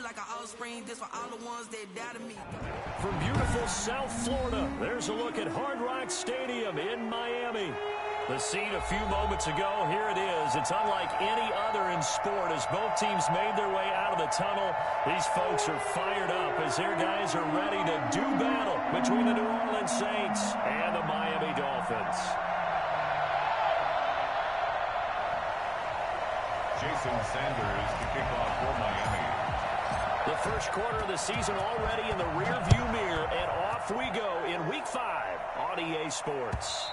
like an offspring. This for all the ones that doubted me. From beautiful South Florida, there's a look at Hard Rock Stadium in Miami. The scene a few moments ago, here it is. It's unlike any other in sport as both teams made their way out of the tunnel. These folks are fired up as their guys are ready to do battle between the New Orleans Saints and the Miami Dolphins. Jason Sanders to kick off for Miami. The first quarter of the season already in the rearview mirror, and off we go in Week 5 on EA Sports.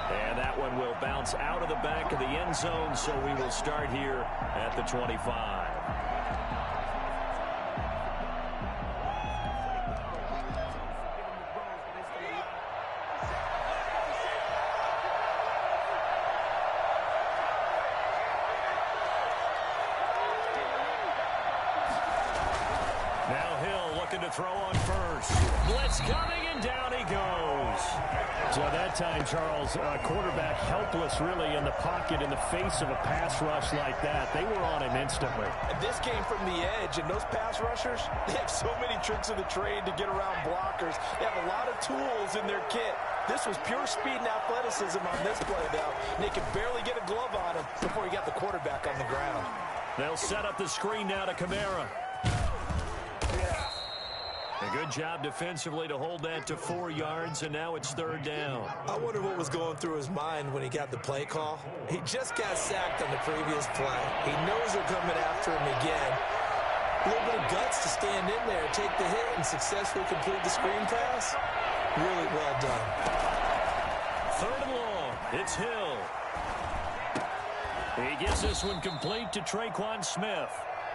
And that one will bounce out of the back of the end zone, so we will start here at the 25. Now Hill looking to throw on first. Blitz coming, and down he goes. So that time, Charles, quarterback helpless really in the pocket in the face of a pass rush like that. They were on him instantly. And this came from the edge, and those pass rushers, they have so many tricks of the trade to get around blockers. They have a lot of tools in their kit. This was pure speed and athleticism on this play now. And they could barely get a glove on him before he got the quarterback on the ground. They'll set up the screen now to Kamara. A good job defensively to hold that to 4 yards, and now it's third down. I wonder what was going through his mind when he got the play call. He just got sacked on the previous play. He knows they're coming after him again. A little bit of guts to stand in there, take the hit, and successfully complete the screen pass. Really well done. Third and long. It's Hill. He gets this one complete to Traquan Smith.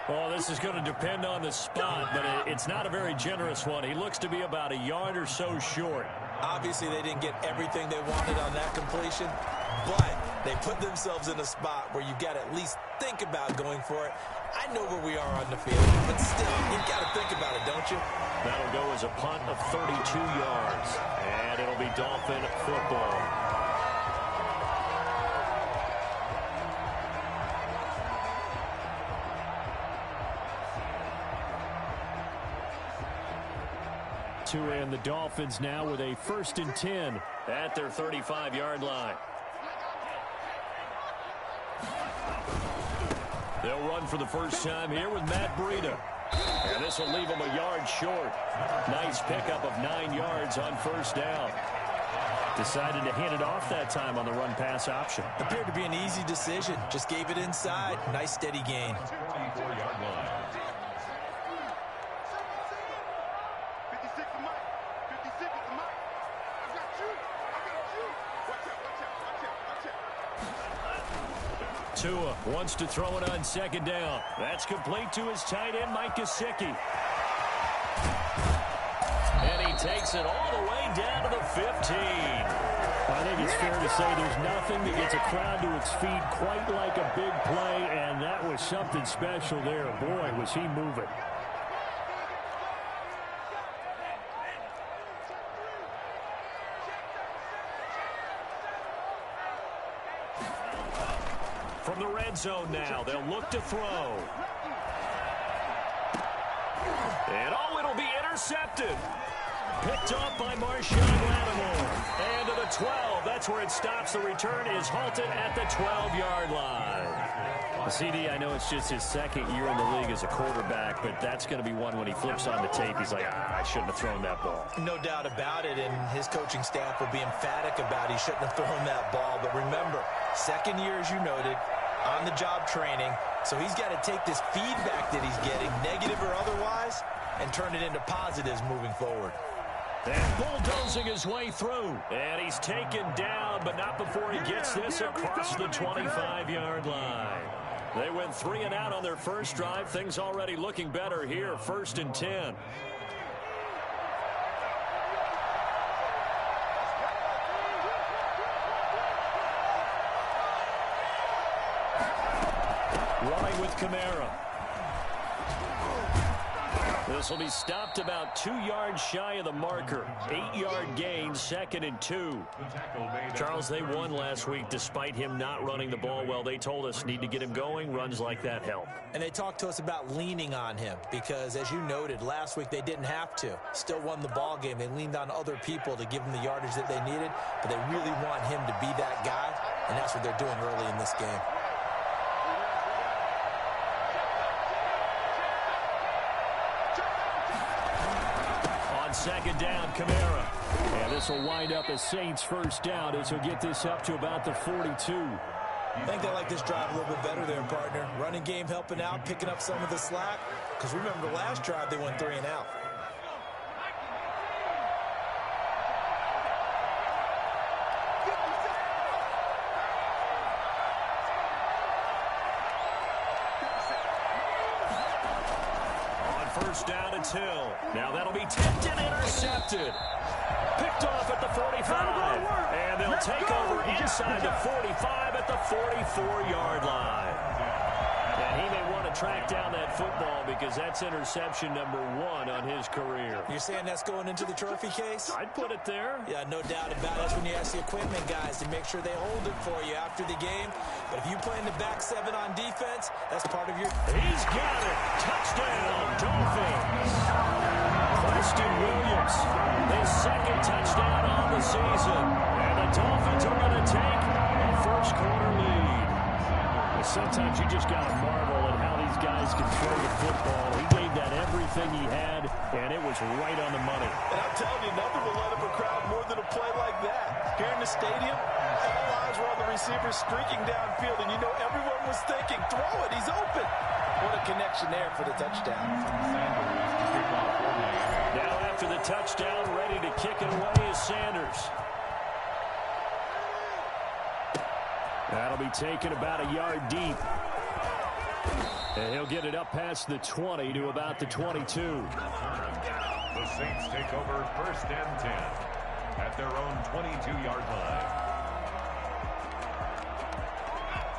Well, this is going to depend on the spot, but it's not a very generous one. He looks to be about a yard or so short. Obviously, they didn't get everything they wanted on that completion, but they put themselves in a spot where you've got to at least think about going for it. I know where we are on the field, but still, you've got to think about it, don't you? That'll go as a punt of 32 yards, and it'll be Dolphin football. And the Dolphins now with a 1st and 10 at their 35-yard line. They'll run for the first time here with Matt Breida. And this will leave them a yard short. Nice pickup of 9 yards on first down. Decided to hand it off that time on the run-pass option. Appeared to be an easy decision. Just gave it inside. Nice steady gain. 24-yard line. Tua wants to throw it on second down. That's complete to his tight end, Mike Gesicki. And he takes it all the way down to the 15. I think it's fair to say there's nothing that gets a crowd to its feet quite like a big play, and that was something special there. Boy, was he moving. From the red zone now, they'll look to throw. And it'll be intercepted. Picked off by Marshawn Lattimore. And to the 12, that's where it stops. The return is halted at the 12-yard line. CD, I know it's just his second year in the league as a quarterback, but that's going to be one when he flips on the tape. He's like, I shouldn't have thrown that ball. No doubt about it, and his coaching staff will be emphatic about he shouldn't have thrown that ball. But remember, second year, as you noted, on-the-job training, so he's got to take this feedback that he's getting, negative or otherwise, and turn it into positives moving forward. And bulldozing his way through. And he's taken down, but not before he gets this across the 25-yard line. They went 3 and out on their first drive. Things already looking better here. 1st and 10. Running with Kamara. This will be stopped about 2 yards shy of the marker. 8-yard gain, 2nd and 2. Charles, they won last week despite him not running the ball well. They told us need to get him going. Runs like that help. And they talked to us about leaning on him because, as you noted, last week they didn't have to. Still won the ball game. They leaned on other people to give them the yardage that they needed, but they really want him to be that guy, and that's what they're doing early in this game. On 2nd down, Kamara. And this will wind up a Saints first down as he'll get this up to about the 42. I think they like this drive a little bit better there, partner. Running game helping out, picking up some of the slack. Because remember, the last drive they went 3 and out. On first down, it's Hill. Now that'll be tipped and intercepted. Picked off at the 45. And they'll take over inside the 45 at the 44-yard line. And he may want to track down that football because that's interception number 1 on his career. You're saying that's going into the trophy case? I'd put it there. Yeah, no doubt about it. That's when you ask the equipment guys to make sure they hold it for you after the game. But if you play in the back 7 on defense, that's part of your... He's got it. Touchdown, Dolphins. Preston Williams, his 2nd touchdown on the season. And the Dolphins are going to take a first-quarter lead. Sometimes you just got to marvel at how these guys can throw the football. He gave that everything he had, and it was right on the money. And I'm telling you, nothing will light up a crowd more than a play like that. Here in the stadium, all eyes were on the receiver streaking downfield, and you know everyone was thinking, throw it, he's open. What a connection there for the touchdown. Now after the touchdown, ready to kick it away is Sanders. That'll be taken about a yard deep. And he'll get it up past the 20 to about the 22. The Saints take over 1st and 10 at their own 22-yard line.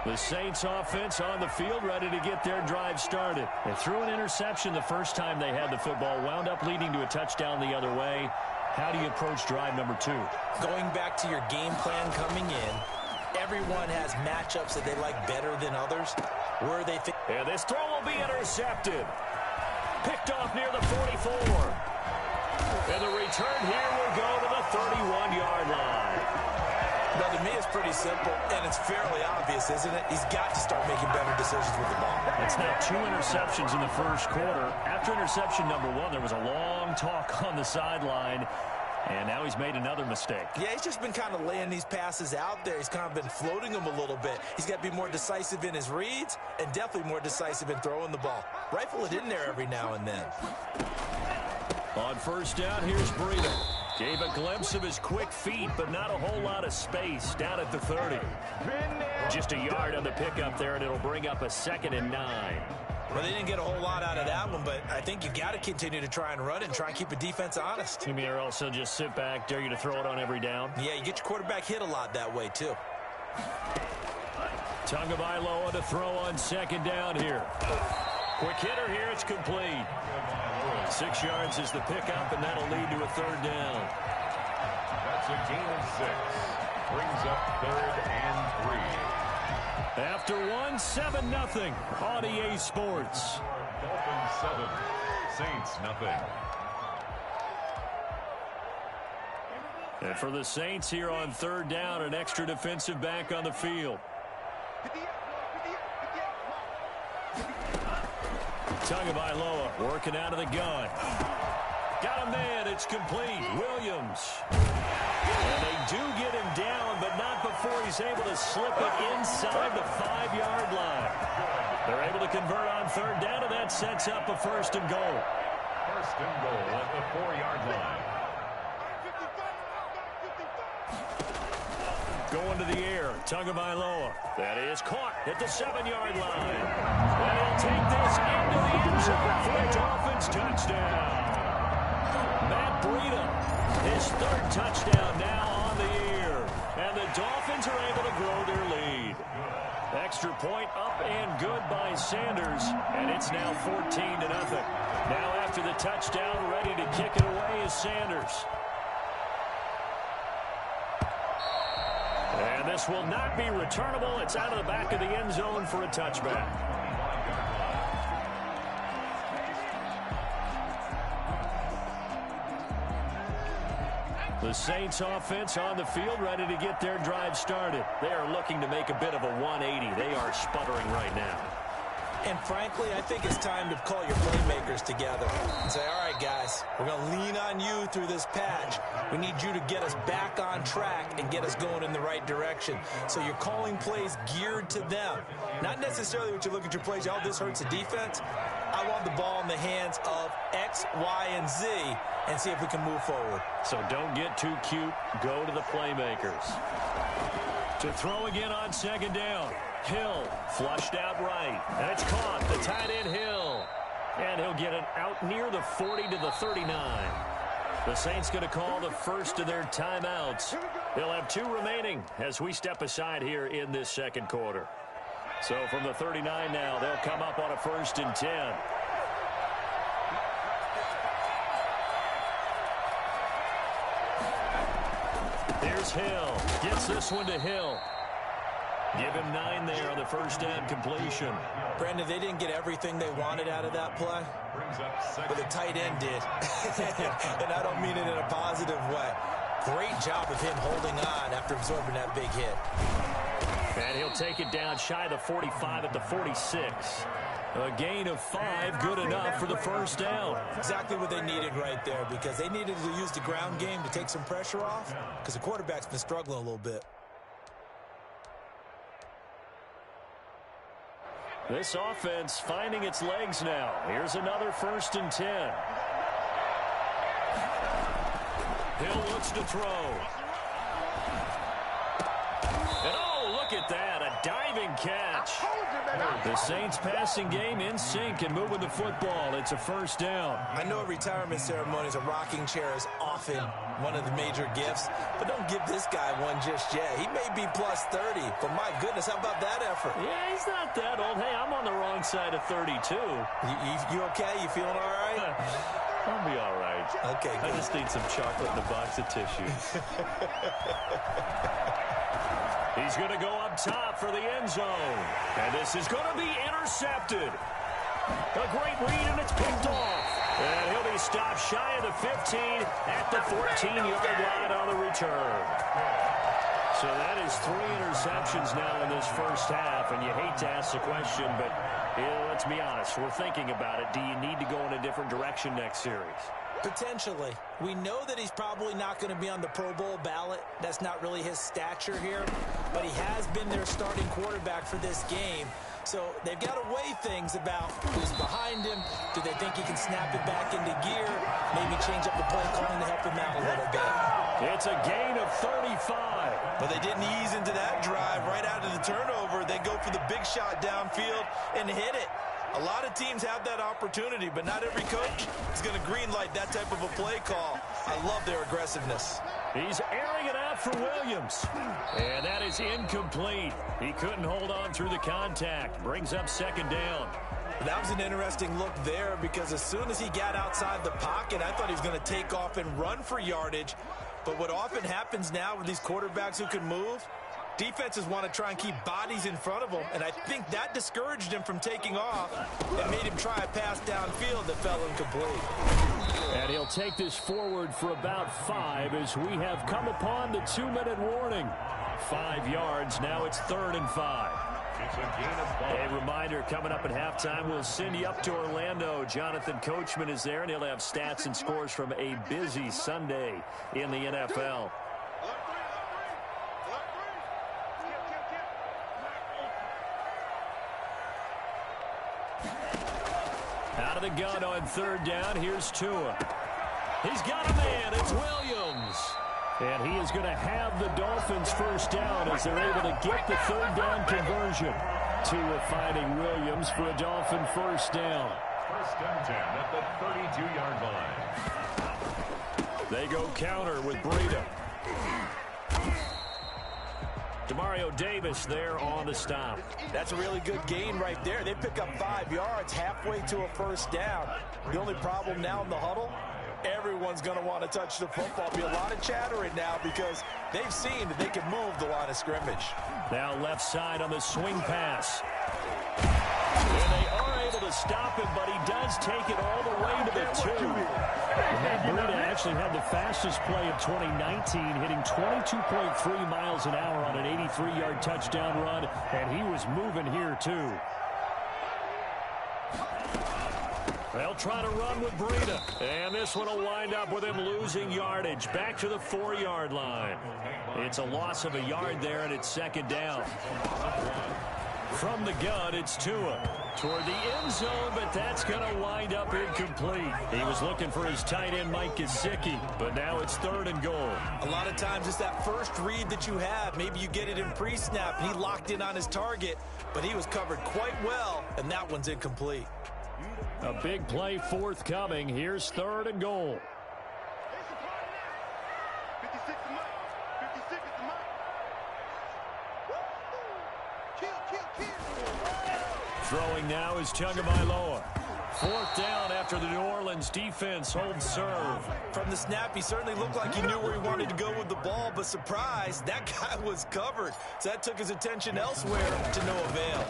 The Saints offense on the field, ready to get their drive started. They threw an interception the first time they had the football, wound up leading to a touchdown the other way. How do you approach drive number 2? Going back to your game plan coming in, everyone has matchups that they like better than others. Where they think. And this throw will be intercepted. Picked off near the 44. And the return here will go to the 31-yard line. Now, to me, it's pretty simple, and it's fairly obvious, isn't it? He's got to start making better decisions with the ball. It's now 2 interceptions in the first quarter. After interception number 1, there was a long talk on the sideline. And now he's made another mistake. Yeah, he's just been kind of laying these passes out there. He's kind of been floating them a little bit. He's got to be more decisive in his reads and definitely more decisive in throwing the ball. Rifle it in there every now and then. On first down, here's Breida. Gave a glimpse of his quick feet, but not a whole lot of space down at the 30. Just a yard on the pickup there, and it'll bring up a 2nd and 9. Well, they didn't get a whole lot out of that one, but I think you got to continue to try and run it and try and keep the defense honest. You mean or else they'll just sit back, dare you to throw it on every down? Yeah, you get your quarterback hit a lot that way, too. Tagovailoa to throw on 2nd down here. Quick hitter here, it's complete. 6 yards is the pickup, and that'll lead to a 3rd down. That's a gain of 6. Brings up 3rd and 3. After 1, 7-0 on EA Sports. Dolphins 7, Saints nothing. And for the Saints here on 3rd down, an extra defensive back on the field. Tagovailoa working out of the gun. Got a man, it's complete. Williams. And they do get him down, but not before he's able to slip it inside the 5-yard line. They're able to convert on 3rd down, and that sets up a 1st and goal. 1st and goal at the 4-yard line. Going to the air, Tagovailoa. That is caught at the 7-yard line. And he'll take this into the end zone for a Dolphins touchdown. Matt Breida, his 3rd touchdown now on the year. And the Dolphins are able to grow their lead. Extra point up and good by Sanders. And it's now 14-0. Now after the touchdown, ready to kick it away is Sanders. And this will not be returnable. It's out of the back of the end zone for a touchback. The Saints offense on the field, ready to get their drive started. They are looking to make a bit of a 180. They are sputtering right now. And frankly, I think it's time to call your playmakers together and say, all right, guys, we're going to lean on you through this patch. We need you to get us back on track and get us going in the right direction. So you're calling plays geared to them. Not necessarily what you look at your plays, oh, this hurts the defense. I want the ball in the hands of X, Y, and Z and see if we can move forward. So don't get too cute. Go to the playmakers. To throw again on second down. Hill flushed out right. And it's caught. The tight end Hill. And he'll get it out near the 40 to the 39. The Saints going to call the first of their timeouts. They'll have 2 remaining as we step aside here in this second quarter. So from the 39 now, they'll come up on a 1st and 10. Here's Hill. Gets this one to Hill. Give him 9 there on the first down completion. Brandon, they didn't get everything they wanted out of that play, but the tight end did. And I don't mean it in a positive way. Great job of him holding on after absorbing that big hit. And he'll take it down shy of the 45 at the 46. A gain of 5, good enough for the first down. Exactly what they needed right there, because they needed to use the ground game to take some pressure off, because the quarterback's been struggling a little bit. This offense finding its legs now. Here's another 1st and 10. Hill looks to throw. And oh, look at that, a diving catch. The Saints passing game in sync and moving the football. It's a first down. I know at retirement ceremonies, a rocking chair is often one of the major gifts, but don't give this guy one just yet. He may be plus 30, but my goodness, how about that effort? Yeah, he's not that old. Hey, I'm on the wrong side of 32. You okay? You feeling all right? I'll be all right. Okay, good. I just need some chocolate in a box of tissues. He's going to go up top for the end zone. And this is going to be intercepted. A great read, and it's picked off. And he'll be stopped shy of the 15 at the 14-yard line on the return. So that is 3 interceptions now in this first half. And you hate to ask the question, but let's be honest. We're thinking about it. Do you need to go in a different direction next series? Potentially. We know that he's probably not going to be on the Pro Bowl ballot. That's not really his stature here. But he has been their starting quarterback for this game. So they've got to weigh things about who's behind him. Do they think he can snap it back into gear? Maybe change up the play calling to help him out a little bit. It's a gain of 35. But they didn't ease into that drive. Right out of the turnover, they go for the big shot downfield and hit it. A lot of teams have that opportunity, but not every coach is going to greenlight that type of a play call. I love their aggressiveness. He's airing it out for Williams. And that is incomplete. He couldn't hold on through the contact. Brings up second down. That was an interesting look there, because as soon as he got outside the pocket, I thought he was going to take off and run for yardage. But what often happens now with these quarterbacks who can move, defenses want to try and keep bodies in front of them, and I think that discouraged him from taking off and made him try a pass downfield that fell incomplete. And he'll take this forward for about 5 as we have come upon the 2-minute warning. 5 yards, now it's 3rd and 5. A reminder, coming up at halftime, we'll send you up to Orlando. Jonathan Coachman is there, and he'll have stats and scores from a busy Sunday in the NFL. Out of the gun on 3rd down. Here's Tua. He's got a man. It's Williams. And he is going to have the Dolphins first down as they're able to get the 3rd down conversion. Tua finding Williams for a Dolphin first down. 1st and 10 at the 32-yard line. They go counter with Breida. Demario Davis there on the stop. That's a really good gain right there. They pick up 5 yards halfway to a first down. The only problem now in the huddle, everyone's going to want to touch the football. Be a lot of chattering now because they've seen that they can move the line of scrimmage. Now left side on the swing pass. And they are able to stop him, but he does take it all the way to the 2. Matt Breida actually had the fastest play of 2019, hitting 22.3 miles an hour on an 83-yard touchdown run, and he was moving here too. They'll try to run with Breida, and this one will wind up with him losing yardage back to the 4-yard line. It's a loss of a yard there, and it's second down. From the gun, it's Tua toward the end zone, but that's going to wind up incomplete. He was looking for his tight end, Mike Gesicki, but now it's 3rd and goal. A lot of times it's that first read that you have. Maybe you get it in pre-snap, and he locked in on his target, but he was covered quite well, and that one's incomplete. A big play forthcoming. Here's 3rd and goal. Throwing now is Tagovailoa. 4th down after the New Orleans defense holds serve. From the snap, he certainly looked like he knew where he wanted to go with the ball, but surprise, that guy was covered. So that took his attention elsewhere to no avail.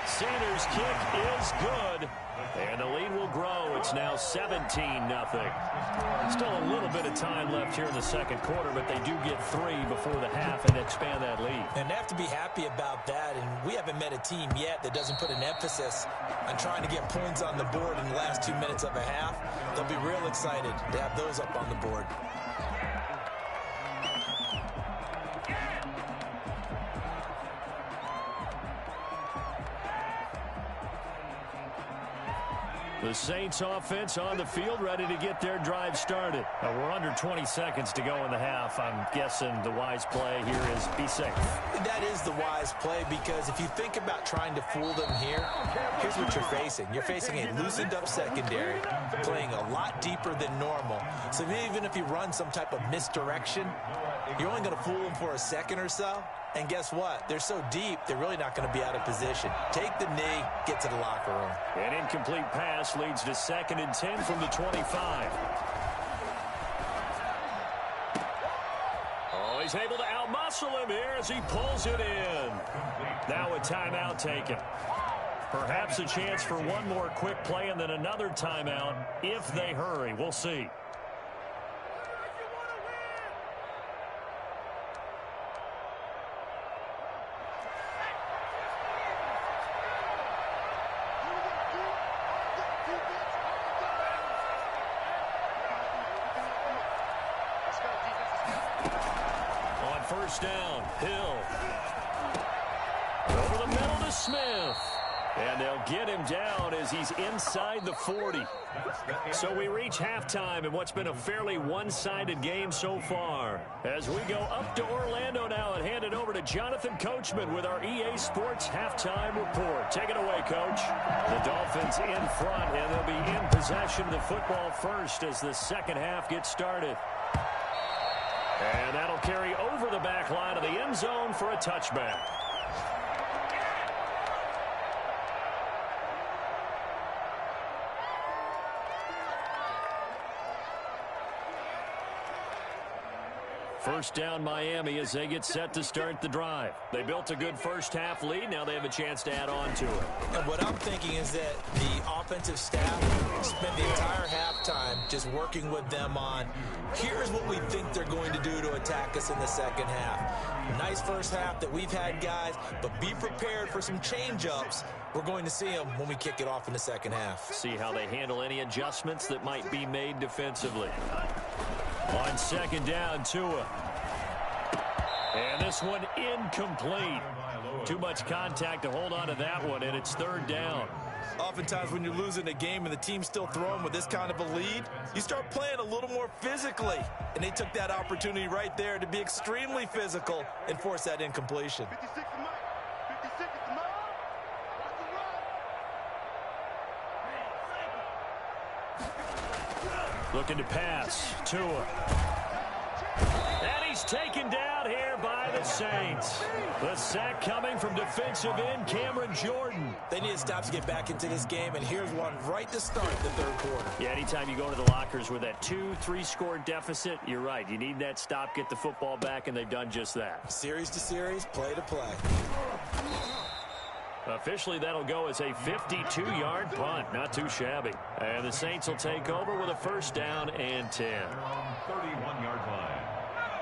Sanders' kick is good, and the lead will grow. It's now 17-0. Still a little bit of time left here in the second quarter, but they do get 3 before the half and expand that lead. And they have to be happy about that, and we haven't met a team yet that doesn't put an emphasis on trying to get points on the board in the last 2 minutes of a half. They'll be real excited to have those up on the board. The Saints offense on the field, ready to get their drive started. We're under 20 seconds to go in the half. I'm guessing the wise play here is be safe. That is the wise play, because if you think about trying to fool them here, here's what you're facing. You're facing a loosened up secondary, playing a lot deeper than normal. So even if you run some type of misdirection, you're only going to fool them for a second or so. And guess what? They're so deep, they're really not going to be out of position. Take the knee, get to the locker room. An incomplete pass leads to 2nd and 10 from the 25. Oh, he's able to outmuscle him here as he pulls it in. Now a timeout taken. Perhaps a chance for one more quick play and then another timeout if they hurry. We'll see. First down, Hill. Over the middle to Smith. And they'll get him down as he's inside the 40. So we reach halftime in what's been a fairly one-sided game so far. As we go up to Orlando now and hand it over to Jonathan Coachman with our EA Sports Halftime Report. Take it away, Coach. The Dolphins in front, and they'll be in possession of the football first as the second half gets started. And that'll carry over the back line of the end zone for a touchback. First down Miami as they get set to start the drive. They built a good first half lead. Now they have a chance to add on to it. And what I'm thinking is that the offensive staff spent the entire halftime just working with them on, here's what we think they're going to do to attack us in the second half. Nice first half that we've had, guys, but be prepared for some change-ups. We're going to see them when we kick it off in the second half. See how they handle any adjustments that might be made defensively. On second down, Tua. And this one incomplete. Too much contact to hold on to that one, and it's third down. Oftentimes when you're losing a game and the team's still throwing with this kind of a lead, you start playing a little more physically. And they took that opportunity right there to be extremely physical and force that incompletion. Looking to pass. Tua. And he he's taken down here by the Saints. The sack coming from defensive end Cameron Jordan. They need to stop to get back into this game, and here's one right to start the third quarter. Yeah, anytime you go to the lockers with that 2-3 score deficit, you're right. You need that stop, get the football back, and they've done just that. Series to series, play to play. Officially, that'll go as a 52-yard punt. Not too shabby. And the Saints will take over with a first down and 10. 31-yard line.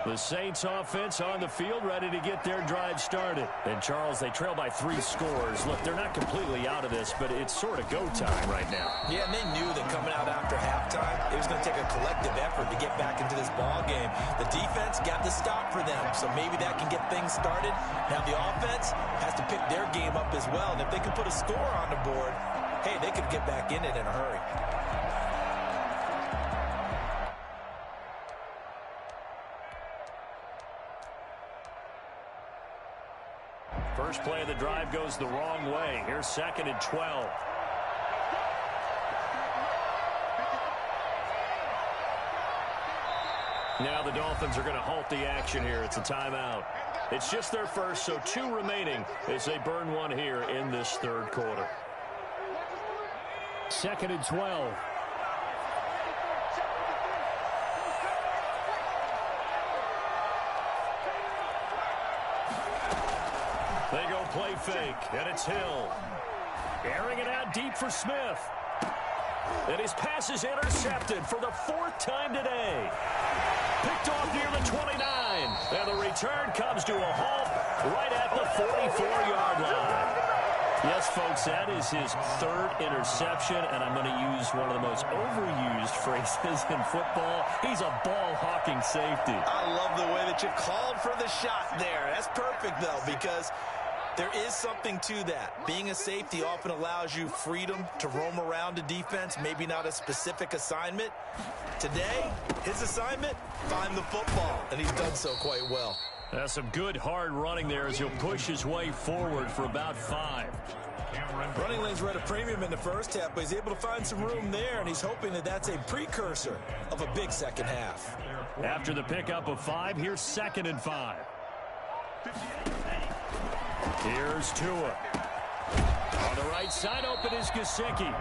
The Saints offense on the field, ready to get their drive started. And, Charles, they trail by 3 scores. Look, they're not completely out of this, but it's sort of go time right now. Yeah, and they knew that coming out after halftime, it was going to take a collective effort to get back into this ball game. The defense got the stop for them, so maybe that can get things started. Now the offense has to pick their game up as well, and if they can put a score on the board, hey, they could get back in it in a hurry. First play of the drive goes the wrong way. Here's 2nd and 12. Now the Dolphins are going to halt the action here. It's a timeout. It's just their first, so 2 remaining as they burn one here in this third quarter. 2nd and 12. They go play fake, and it's Hill. Airing it out deep for Smith. And his pass is intercepted for the 4th time today. Picked off near the 29. And the return comes to a halt right at the 44-yard line. Yes, folks, that is his 3rd interception, and I'm going to use one of the most overused phrases in football. He's a ball-hawking safety. I love the way that you called for the shot there. That's perfect, though, because there is something to that. Being a safety often allows you freedom to roam around a defense, maybe not a specific assignment. Today, his assignment, find the football, and he's done so quite well. That's some good hard running there as he'll push his way forward for about 5. Running lanes were at a premium in the first half, but he's able to find some room there, and he's hoping that that's a precursor of a big second half. After the pickup of 5, here's 2nd and 5. Here's Tua. On the right side, open is Gesicki.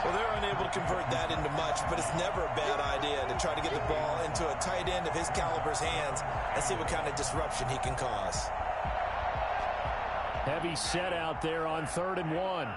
Well, they're unable to convert that into much, but it's never a bad idea to try to get the ball into a tight end of his caliber's hands and see what kind of disruption he can cause. Heavy set out there on 3rd and 1.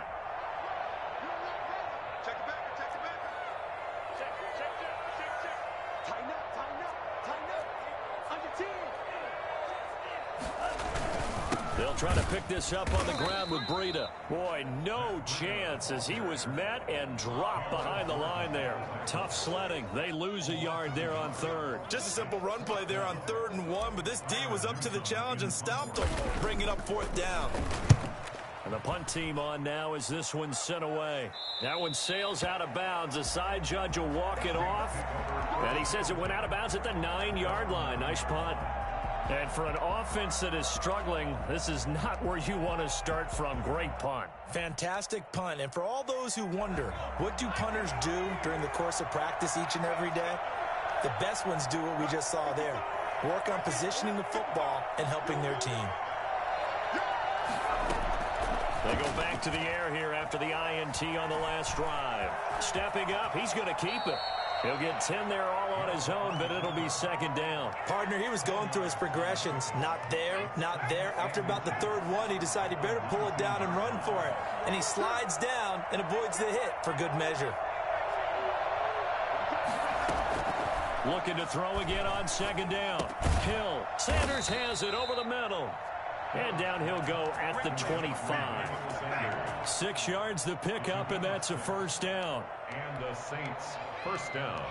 They'll try to pick this up on the ground with Breida. Boy, no chance as he was met and dropped behind the line there. Tough sledding. They lose a yard there on 3rd. Just a simple run play there on 3rd and 1, but this D was up to the challenge and stopped him, bringing up 4th down. And the punt team on now as this one's sent away. That one sails out of bounds. The side judge will walk it off. And he says it went out of bounds at the 9-yard line. Nice punt. And for an offense that is struggling, this is not where you want to start from. Great punt. Fantastic punt. And for all those who wonder, what do punters do during the course of practice each and every day? The best ones do what we just saw there. Work on positioning the football and helping their team. They go back to the air here after the INT on the last drive. Stepping up, he's going to keep it. He'll get 10 there all on his own, but it'll be 2nd down. Partner, he was going through his progressions. Not there, not there. After about the 3rd one, he decided he better pull it down and run for it. And he slides down and avoids the hit for good measure. Looking to throw again on 2nd down. Hill. Sanders has it over the middle. And down he'll go at the 25. 6 yards the pickup, and that's a first down. And the Saints first down.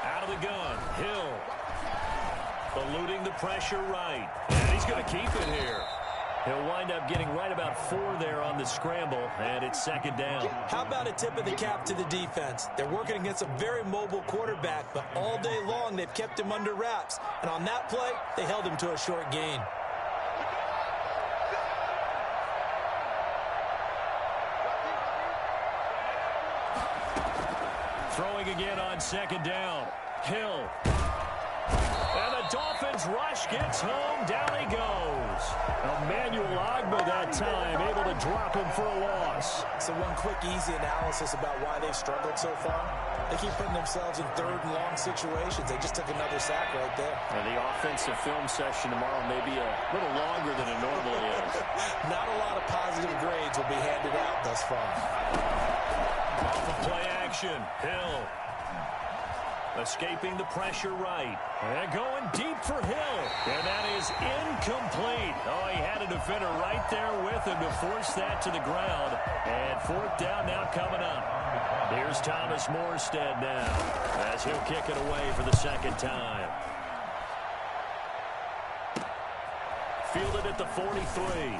Out of the gun, Hill. Eluding the pressure right. And he's going to keep it here. He'll wind up getting right about 4 there on the scramble, and it's 2nd down. How about a tip of the cap to the defense? They're working against a very mobile quarterback, but all day long they've kept him under wraps. And on that play, they held him to a short gain. going again on second down. Hill. And the Dolphins rush gets home. Down he goes. Emmanuel Ogbah that time able to drop him for a loss. So one quick, easy analysis about why they've struggled so far. They keep putting themselves in third and long situations. They just took another sack right there. And the offensive film session tomorrow may be a little longer than it normally is. Not a lot of positive grades will be handed out thus far. Off of play action. Hill. Escaping the pressure right. And going deep for Hill. And that is incomplete. Oh, he had a defender right there with him to force that to the ground. And fourth down now coming up. Here's Thomas Morstead now as he'll kick it away for the second time. Fielded at the 43.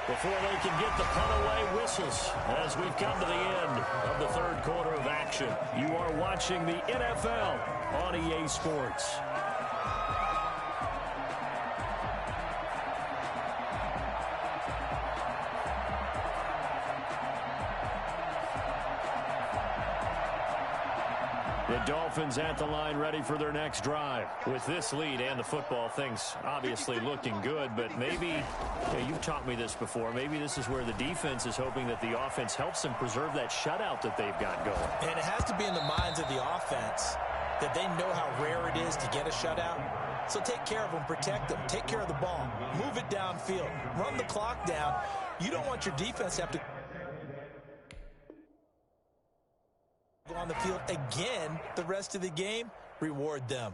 Before they can get the punt away, whistles as we've come to the end of the third quarter of action. You are watching the NFL on EA Sports. The Dolphins at the line ready for their next drive. With this lead and the football, things obviously looking good, but maybe, you've taught me this before, maybe this is where the defense is hoping that the offense helps them preserve that shutout that they've got going. And it has to be in the minds of the offense that they know how rare it is to get a shutout. So take care of them, protect them, take care of the ball, move it downfield, run the clock down. You don't want your defense to have to go on the field again the rest of the game. Reward them.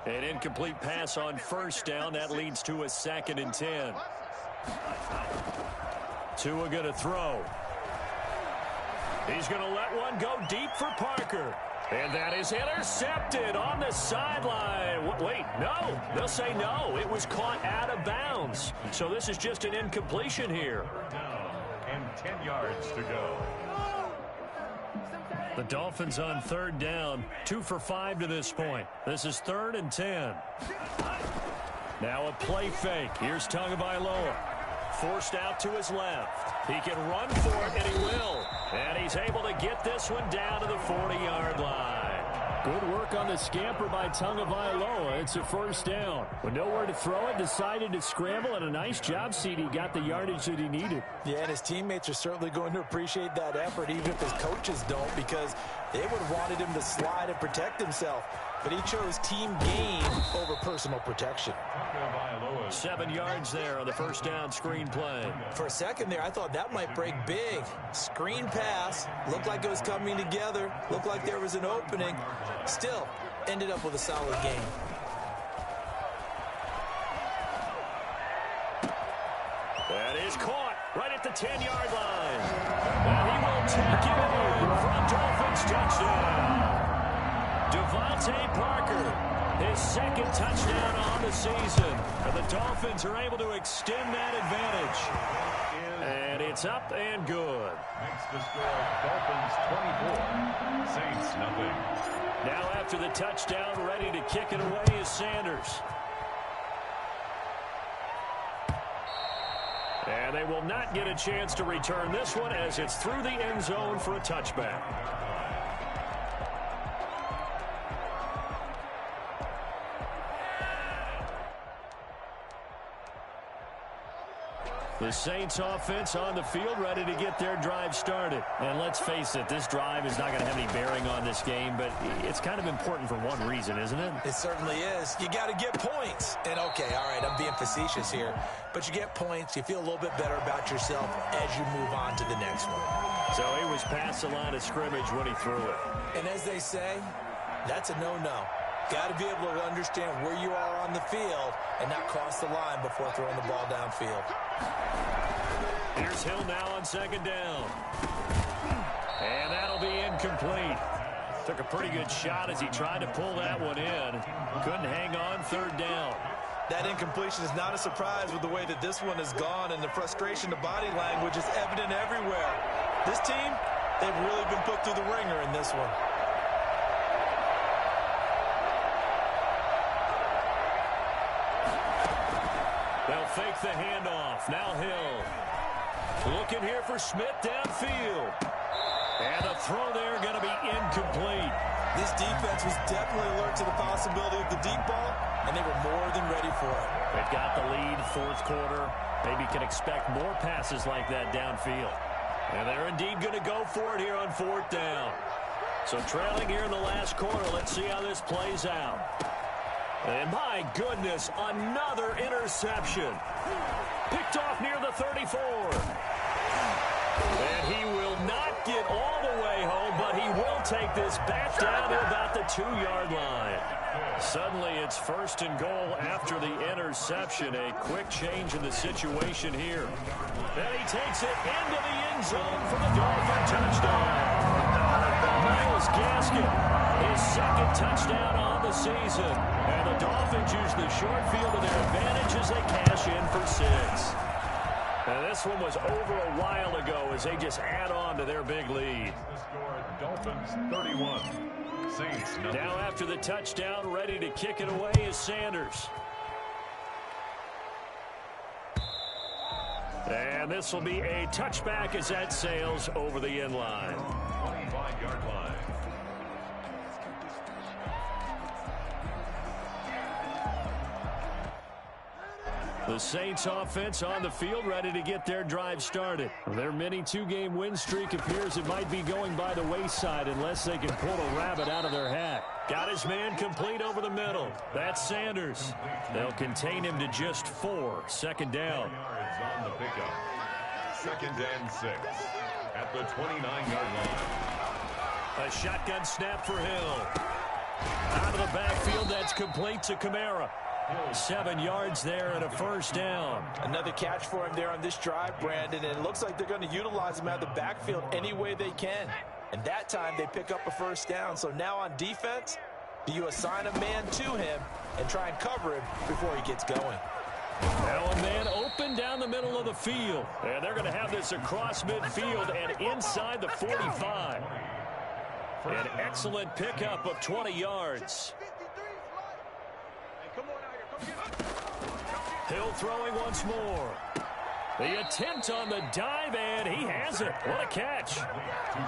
An incomplete pass on first down. That leads to a 2nd and 10. Tua going to throw. He's going to let one go deep for Parker. And that is intercepted on the sideline. Wait, no. They'll say no. It was caught out of bounds. So this is just an incompletion here. And 10 yards to go. The Dolphins on third down, 2 for 5 to this point. This is 3rd and 10. Now a play fake. Here's Tagovailoa. Forced out to his left. He can run for it, and he will. And he's able to get this one down to the 40-yard line. Good work on the scamper by Tagovailoa. It's a first down. With nowhere to throw it, decided to scramble, and a nice job, CD. Got the yardage that he needed. Yeah, and his teammates are certainly going to appreciate that effort, even if his coaches don't, because they would have wanted him to slide and protect himself. But he chose team gain over personal protection. 7 yards there on the first down screen play. For a second there, I thought that might break big. Screen pass. Looked like it was coming together. Looked like there was an opening. Still, ended up with a solid game. That is caught right at the 10-yard line. And he will take it in for a Dolphins touchdown. Devontae Parker, his 2nd touchdown on the season. And the Dolphins are able to extend that advantage. And it's up and good. Makes the score Dolphins 24, Saints nothing. Now after the touchdown, ready to kick it away is Sanders. And they will not get a chance to return this one as it's through the end zone for a touchback. The Saints offense on the field ready to get their drive started. And let's face it, this drive is not going to have any bearing on this game, but it's kind of important for one reason, isn't it? It certainly is. You got to get points. And okay, all right, I'm being facetious here, but you get points, you feel a little bit better about yourself as you move on to the next one. So he was past the line of scrimmage when he threw it. And as they say, that's a no-no. Got to be able to understand where you are on the field and not cross the line before throwing the ball downfield. Here's Hill now on 2nd down. And that'll be incomplete. Took a pretty good shot as he tried to pull that one in. Couldn't hang on 3rd down. That incompletion is not a surprise with the way that this one has gone, and the frustration, the body language is evident everywhere. This team, they've really been put through the ringer in this one. They'll fake the handoff. Now Hill. Looking here for Smith downfield. And the throw there going to be incomplete. This defense was definitely alert to the possibility of the deep ball, and they were more than ready for it. They've got the lead, fourth quarter. Maybe can expect more passes like that downfield. And they're indeed going to go for it here on fourth down. So trailing here in the last quarter, let's see how this plays out. And my goodness, another interception. Picked off near the 34. And he will not get all the way home, but he will take this back down to about the 2-yard line. Suddenly it's first and goal after the interception. A quick change in the situation here. And he takes it into the end zone for the Dolphin touchdown. Myles Gaskin, his second touchdown on the season. And the Dolphins use the short field to their advantage as they cash in for 6. And this one was over a while ago as they just add on to their big lead. The score, Dolphins 31. Saints nothing. Now after the touchdown, ready to kick it away is Sanders. And this will be a touchback as that sails over the end line. 25-yard line. The Saints offense on the field ready to get their drive started. Their mini 2-game win streak appears it might be going by the wayside unless they can pull a rabbit out of their hat. Got his man complete over the middle. That's Sanders. They'll contain him to just 4. Second down. Yards on the pickup. 2nd and 6 at the 29-yard line. A shotgun snap for Hill. Out of the backfield, that's complete to Kamara. 7 yards there and a first down. Another catch for him there on this drive, Brandon, and it looks like they're going to utilize him out of the backfield any way they can. And that time they pick up a first down. So now on defense, do you assign a man to him and try and cover him before he gets going? Now a man open down the middle of the field. And they're going to have this across midfield and inside the 45. An excellent pickup of 20 yards. Hill throwing once more. The attempt on the dive, and he has it. What a catch.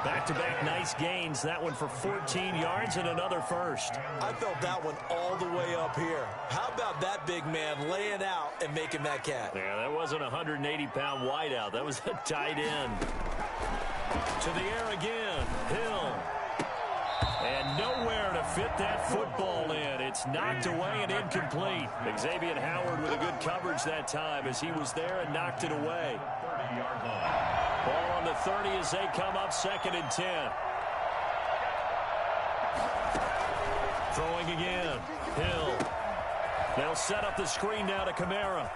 Back-to-back nice gains. That one for 14 yards and another first. I felt that one all the way up here. How about that big man laying out and making that catch? Yeah, that wasn't a 180-pound wideout. That was a tight end. To the air again. Hill. And nowhere to fit that football in. It's knocked away and incomplete. Xavier Howard with a good coverage that time as he was there and knocked it away. 30-yard line. Ball on the 30 as they come up 2nd and 10. Throwing again. Hill. They'll set up the screen now to Kamara.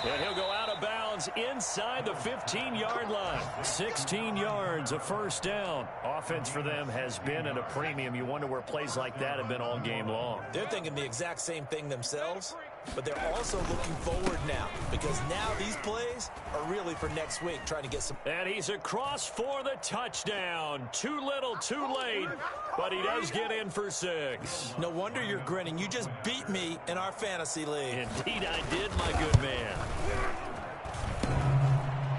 And he'll go out of bounds inside the 15-yard line. 16 yards, a first down. Offense for them has been at a premium. You wonder where plays like that have been all game long. They're thinking the exact same thing themselves, but they're also looking forward now because now these plays are really for next week, trying to get some. And he's across for the touchdown. Too little, too late, but he does get in for 6. No wonder you're grinning. You just beat me in our fantasy league. Indeed I did, my good man.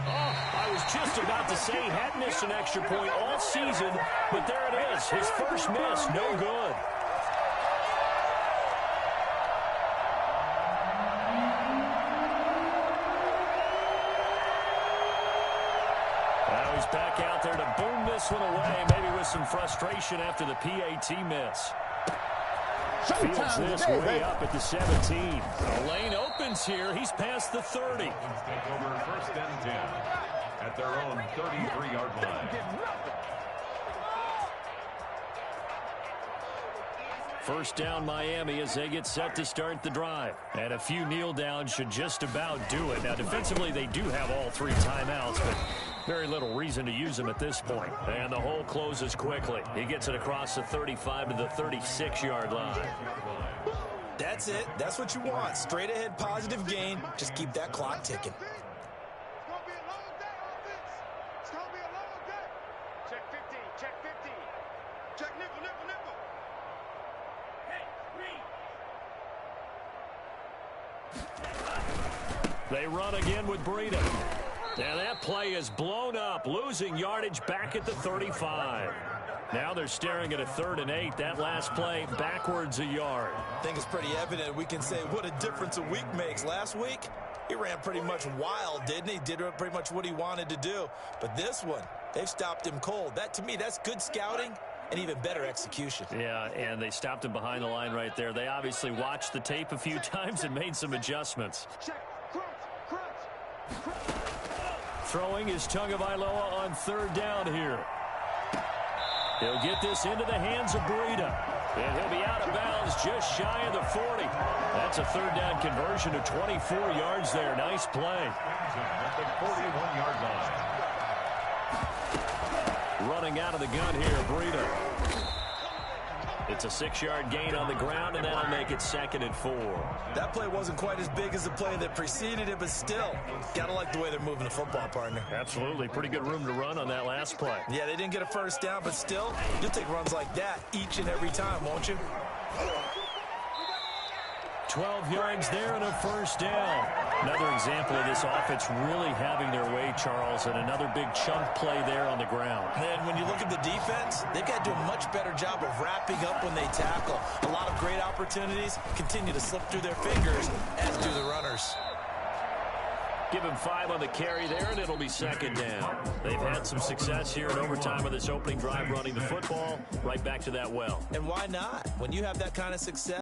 I was just about to say he hadn't missed an extra point all season, but there it is. His first miss, no good. Now he's back out there to boom this one away, maybe with some frustration after the PAT miss. Fields this way up at the 17. The lane opens here. He's past the 30. Take over 1st and 10 at their own 33-yard line. First down Miami as they get set to start the drive. And a few kneel downs should just about do it. Now defensively they do have all 3 timeouts, but very little reason to use them at this point. And the hole closes quickly. He gets it across the 35 to the 36-yard line. That's it. That's what you want. Straight ahead positive gain. Just keep that clock ticking. They run again with Breida. And that play is blown up, losing yardage back at the 35. Now they're staring at a 3rd and 8. That last play backwards a yard. I think it's pretty evident. We can say what a difference a week makes. Last week, he ran pretty much wild, didn't he? Did pretty much what he wanted to do. But this one, they've stopped him cold. That, to me, that's good scouting and even better execution. Yeah, and they stopped him behind the line right there. They obviously watched the tape a few times and made some adjustments. Throwing is Tagovailoa on 3rd down here. He'll get this into the hands of Breida. And he'll be out of bounds just shy of the 40. That's a 3rd down conversion of 24 yards there. Nice play. At the 41-yard line. Running out of the gun here, Breida. It's a 6-yard gain on the ground, and that'll make it 2nd and 4. That play wasn't quite as big as the play that preceded it, but still, got to like the way they're moving the football, partner. Absolutely. Pretty good room to run on that last play. Yeah, they didn't get a 1st down, but still, you'll take runs like that each and every time, won't you? 12 yards there and a 1st down. Another example of this offense really having their way, Charles, and another big chunk play there on the ground. And when you look at the defense, they've got to do a much better job of wrapping up when they tackle. A lot of great opportunities continue to slip through their fingers, as do the runners. Give him 5 on the carry there, and it'll be 2nd down. They've had some success here in overtime of this opening drive running the football. Right back to that well. And why not? When you have that kind of success,